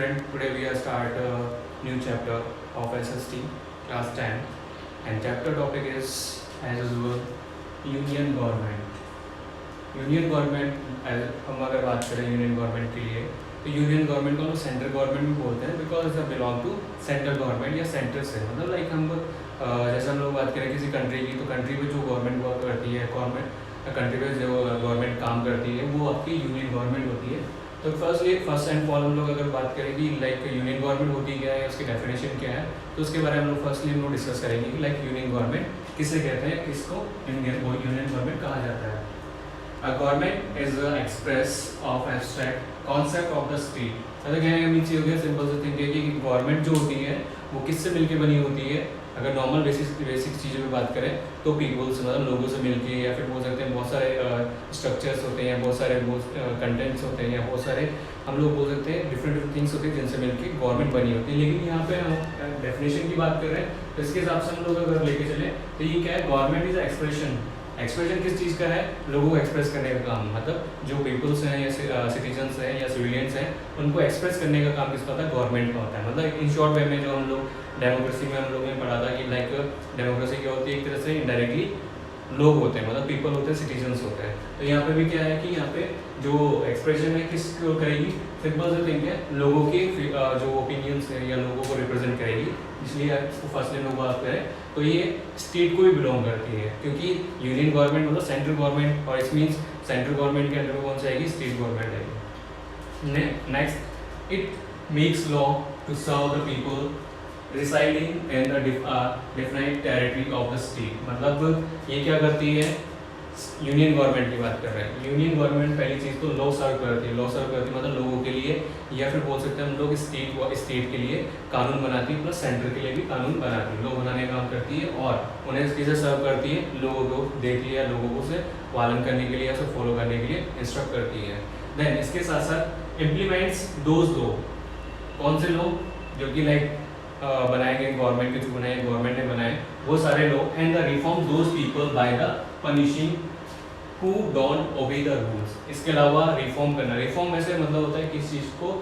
student, today we are start a new chapter of SST class 10 and chapter topic is as usual union government. Union government हम अगर बात करें union government के लिए तो union government को हम सेंट्रल गवर्नमेंट भी बोलते हैं because it belong to central government या सेंटर से मतलब लाइक हम जैसे हम लोग बात करें किसी कंट्री की तो कंट्री में जो गवर्नमेंट वर्क करती है गवर्नमेंट कंट्री में जो गवर्नमेंट काम करती है वो आपकी यूनियन गवर्नमेंट होती है। तो फर्स्ट एंड फॉल हम लोग अगर बात करें कि लाइक यूनियन गवर्नमेंट होती क्या है उसकी डेफिनेशन क्या है तो उसके बारे में हम लोग फर्स्टली हम लोग डिस्कस करेंगे कि लाइक यूनियन गवर्नमेंट किसे कहते हैं, किसको यूनियन गवर्नमेंट कहा जाता है। A government is the express of abstract concept of the state। मतलब कहने का मीन्स ये हो गया सिंपल से थिंक है कि गवर्नमेंट जो होती है वो किससे मिलके बनी होती है। अगर नॉर्मल बेसिक चीज़ों पे बात करें तो पीपल से मतलब लोगों से मिलके या फिर बोल सकते हैं बहुत सारे स्ट्रक्चर्स होते हैं, बहुत सारे कंटेंट्स होते हैं या बहुत सारे हम लोग बोल सकते हैं डिफरेंट थिंग्स होते हैं जिनसे मिलके गवर्नमेंट बनी होती है। लेकिन यहाँ पे हम डेफिनेशन की बात कर रहे हैं तो इसके हिसाब से हम लोग अगर लेके चले तो ये क्या है, गवर्नमेंट इज एक्सप्रेशन। एक्सप्रेशन किस चीज़ का है, लोगों को एक्सप्रेस करने का काम। मतलब जो पीपल्स हैं या सिटीजन्स हैं या सिविलियंस हैं उनको एक्सप्रेस करने का काम किसका होता है, गवर्नमेंट का होता है। मतलब इन शॉर्ट वे में जो हम लोग डेमोक्रेसी में हम लोगों ने पढ़ा था कि लाइक डेमोक्रेसी क्या होती है, एक तरह से इनडायरेक्टली लोग होते हैं मतलब पीपल होते हैं, सिटीजन्स होते हैं। तो यहाँ पे भी क्या है कि यहाँ पे जो एक्सप्रेशन है किसको करेगी, सिंपल से थिंक है लोगों के जो ओपिनियंस है या लोगों को रिप्रेजेंट करेगी। इसलिए इसको फर्स्टली लोग बात करें तो ये स्टेट को भी बिलोंग करती है क्योंकि यूनियन गवर्नमेंट मतलब सेंट्रल गवर्नमेंट और इट मीन्स सेंट्रल गवर्नमेंट के अंडर में कौन सी आएगी, स्टेट गवर्नमेंट आएगी। Next, it makes law to serve the people residing in the defined territory of the state. मतलब ये क्या करती है, यूनियन गवर्नमेंट की बात कर रहे हैं। यूनियन गवर्नमेंट पहली चीज़ तो लॉ सर्व करती है। लॉ सर्व करती है मतलब लोगों के लिए या फिर बोल सकते हैं हम लोग स्टेट के लिए कानून बनाती है, प्लस सेंटर के लिए भी कानून बनाती है, लॉ बनाने का काम करती है और उन्हें किसे सर्व करती है, लोगों को देती है या लोगों को उसे पालन करने के लिए या उसे फॉलो करने के लिए इंस्ट्रक्ट करती है। देन इसके साथ साथ इम्प्लीमेंट्स दोज लॉ, कौन से लॉ जो कि लाइक बनाए गए गवर्नमेंट के थ्रू बनाए, गवर्नमेंट ने बनाए वो सारे लोग, and the reform those people by the punishing who don't obey the rules. इसके अलावा रिफॉर्म करना, रिफॉर्म में से मतलब होता है किसी चीज़ को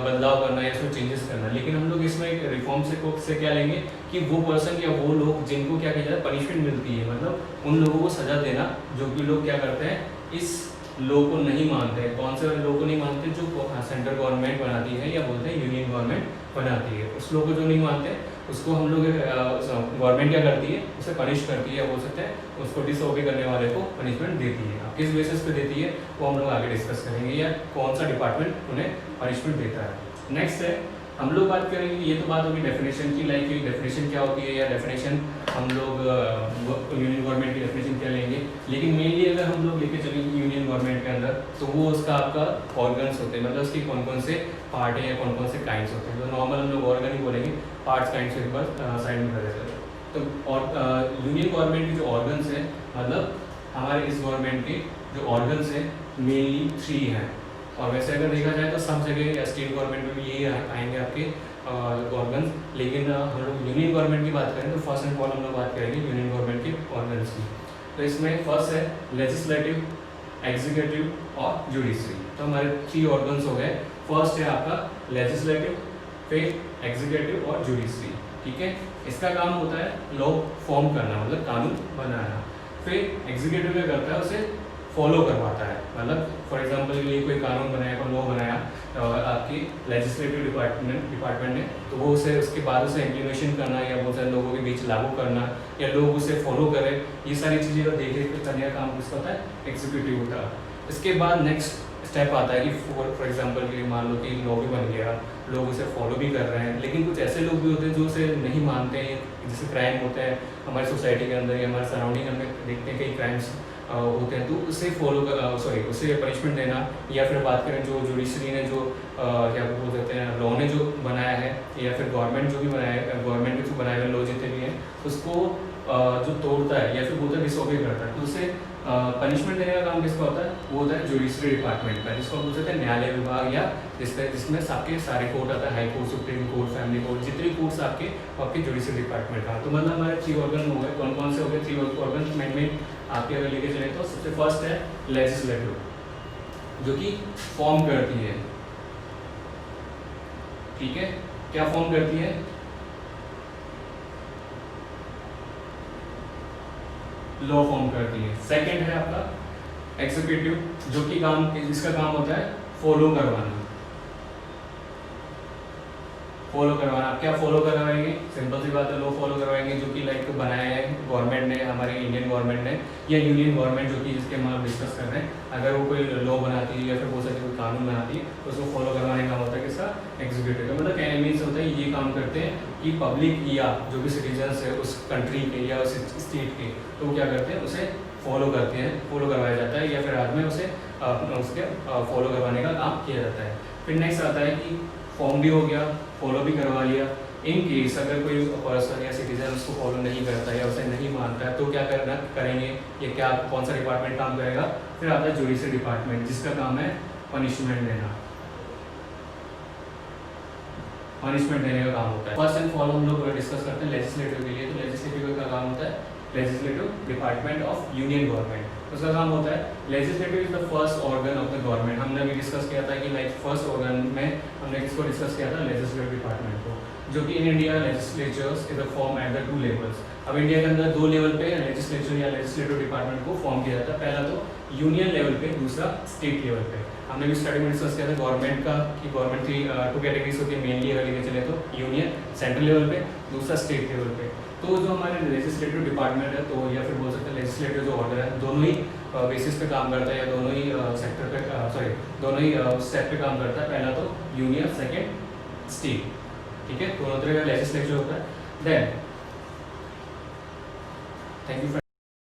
बदलाव करना या उसमें चेंजेस करना। लेकिन हम लोग इसमें रिफॉर्म से क्या लेंगे कि वो पर्सन या वो लोग जिनको क्या किया जाता है, पनिशमेंट मिलती है, मतलब उन लोगों को सजा देना जो कि लोग क्या करते हैं, इस लॉ को नहीं मानते हैं। कौन से लॉ को नहीं मानते, जो सेंट्रल गवर्नमेंट बनाती है या बोलते हैं यूनियन गवर्नमेंट बनाती है, उस लॉ को जो नहीं मानते उसको हम लोग गवर्नमेंट क्या करती है, उसे पनिश करती है, बोल सकते हैं उसको डिसओबे करने वाले को पनिशमेंट देती है। किस बेसिस पे देती है वो हम लोग आगे डिस्कस करेंगे या कौन सा डिपार्टमेंट उन्हें पनिशमेंट देता है। नेक्स्ट है हम लोग बात करेंगे, ये तो बात होगी डेफिनेशन की, लाइक डेफिनेशन क्या होती है या डेफिनेशन हम लोग यूनियन गवर्नमेंट की डेफिनेशन क्या लेंगे। लेकिन मेनली अगर हम लोग लेके चलेंगे यूनियन गवर्नमेंट के अंदर तो वो उसका आपका ऑर्गन्स होते हैं, मतलब उसकी कौन कौन से पार्ट हैं या कौन कौन से काइंड्स होते हैं। तो नॉर्मल हम लोग ऑर्गन ही बोलेंगे, पार्ट्स काइंड्स एक बार साइड में कर देते हैं। तो और यूनियन गवर्नमेंट के जो ऑर्गन्स हैं, मतलब हमारे इस गवर्नमेंट के जो ऑर्गन्स हैं मेनली 3 हैं। और वैसे अगर देखा जाए तो सब जगह या स्टेट गवर्नमेंट में भी यही आएंगे आपके ऑर्गन्स। लेकिन हम लोग यूनियन गवर्नमेंट की बात करें तो फर्स्ट एंड फॉल हम लोग बात करेंगे यूनियन गवर्नमेंट के ऑर्गन्स की। तो इसमें फर्स्ट है लेजिस्लेटिव, एग्जीक्यूटिव और जुडिशरी। तो हमारे 3 ऑर्गन्स हो गए। फर्स्ट है आपका लेजिस्लेटिव, फिर एग्जीक्यूटिव और जुडिशरी, ठीक है। इसका काम होता है लॉ फॉर्म करना, मतलब कानून बनाना। फिर एग्जीक्यूटिव क्या करता है, उसे फॉलो करवाता है। मतलब फॉर एग्जांपल के लिए कोई कानून बनाया, कोई लॉ बनाया आपकी लेजिस्लेटिव डिपार्टमेंट ने, तो वो उसे उसके बाद उसे इम्प्लीमेशन करना या बहुत सारे लोगों के बीच लागू करना या लोग उसे फॉलो करें, ये सारी चीज़ें का देख रेख करने का काम किसका होता है, एग्जीक्यूटिव होता है। इसके बाद नेक्स्ट स्टेप आता है कि फॉर एग्जांपल के लिए मान लो कि लॉ भी बन गया, लोग उसे फॉलो भी कर रहे हैं, लेकिन कुछ ऐसे लोग भी होते हैं जो उसे नहीं मानते हैं। जैसे क्राइम होता है हमारी सोसाइटी के अंदर या हमारे सराउंडिंग में देखते हैं कई क्राइम्स होते हैं, तो उसे उसे पनिशमेंट देना। या फिर बात करें जो जुडिशरी ने जो क्या बोल सकते हैं लॉ ने जो बनाया है या फिर गवर्नमेंट जो भी बनाया है, गवर्नमेंट के थ्रू बनाए हुए लॉ जितने भी हैं उसको जो तोड़ता है या फिर बोलते हैं डिसओबे करता है, तो उसे पनिशमेंट देने का काम किसका होता है, वो होता है जुडिशरी डिपार्टमेंट का, जिसको बोल सकते हैं न्यायालय विभाग या जिसमें आपके सारे कोर्ट आता है, high court, supreme court, family court, जितने कोर्ट्स आपके जुडिशरी डिपार्टमेंट का। तो मतलब हमारे 3 ऑर्गन हो गए। कौन कौन से हो गए 3 ऑर्गन मेन आपके अगर लेके चले तो सबसे फर्स्ट है लेजिस्लेटिव, जो कि फॉर्म करती है ठीक है, क्या फॉर्म करती है, लॉ फॉर्म करती है। सेकंड है आपका एग्जीक्यूटिव, जो कि जिसका काम होता है फॉलो करवाना। फॉलो करवाना, आप क्या फॉलो करवाएंगे, सिंपल सी बात है, लॉ फॉलो करवाएंगे जो कि लाइक बनाया है गवर्नमेंट ने, हमारे इंडियन गवर्नमेंट ने या यूनियन गवर्नमेंट जो कि जिसके हम डिस्कस कर रहे हैं, अगर वो कोई लॉ बनाती है या फिर बहुत सारे कोई कानून बनाती है तो उसको फॉलो करवाने का होता है किसका, एग्जीक्यूटिव का। मतलब कहने मीन्स होता है ये काम करते हैं कि पब्लिक या जो भी सिटीजन्स है उस कंट्री के या उस स्टेट के, तो वो क्या करते हैं, उसे फॉलो करते हैं, फॉलो करवाया जाता है या फिर बाद में उसे उसके फॉलो करवाने का काम किया जाता है। फिर नेक्स्ट आता है कि फॉर्म भी हो गया, फॉलो भी करवा लिया। इन केस अगर कोई पर्सन या सिटीजन उसको फॉलो नहीं करता या उसे नहीं मानता है तो क्या करेंगे, ये क्या कौन सा डिपार्टमेंट काम करेगा, फिर आता है जुडिशरी डिपार्टमेंट, जिसका काम है पनिशमेंट देना, पनिशमेंट देने का काम होता है। फर्स्ट एंड फॉलो हम लोग डिस्कस करते हैं लेजिस्लेटिव के लिए, तो लेजिस्लेटिव का काम होता है legislative department of union government. उसका काम होता है legislative is the first organ of the government. हमने अभी डिस्कस किया था कि लाइक फर्स्ट ऑर्गन में हमने किसको डिस्कस किया था, लेजिस्लेटिव डिपार्टमेंट को, जो कि in India legislatures is a form at the 2 levels. अब इंडिया के अंदर 2 लेवल पे लेजिस्लेचर या लेजिस्लेटिव डिपार्टमेंट को फॉर्म किया जाता है। पहला तो यूनियन लेवल पे, दूसरा स्टेट लेवल पे। हमने भी स्टडी में डिस्कस किया था गवर्नमेंट का, कि गवर्नमेंट की 2 कैटेगरीज होती है मेनली, अगर लेके चले तो यूनियन सेंट्रल लेवल पे, दूसरा स्टेट लेवल पे। तो जो हमारे लेजिस्लेटिव डिपार्टमेंट है, तो या फिर बोल सकते हैं लेजिस्लेटिव जो ऑर्डर है, दोनों ही बेसिस पे काम करता है या दोनों ही सेक्टर पे दोनों ही स्टेप पे काम करता है। पहला तो यूनियन, सेकेंड स्टेट, ठीक है, दोनों तरह का लेजिस्लेचर होता है। Then thank you.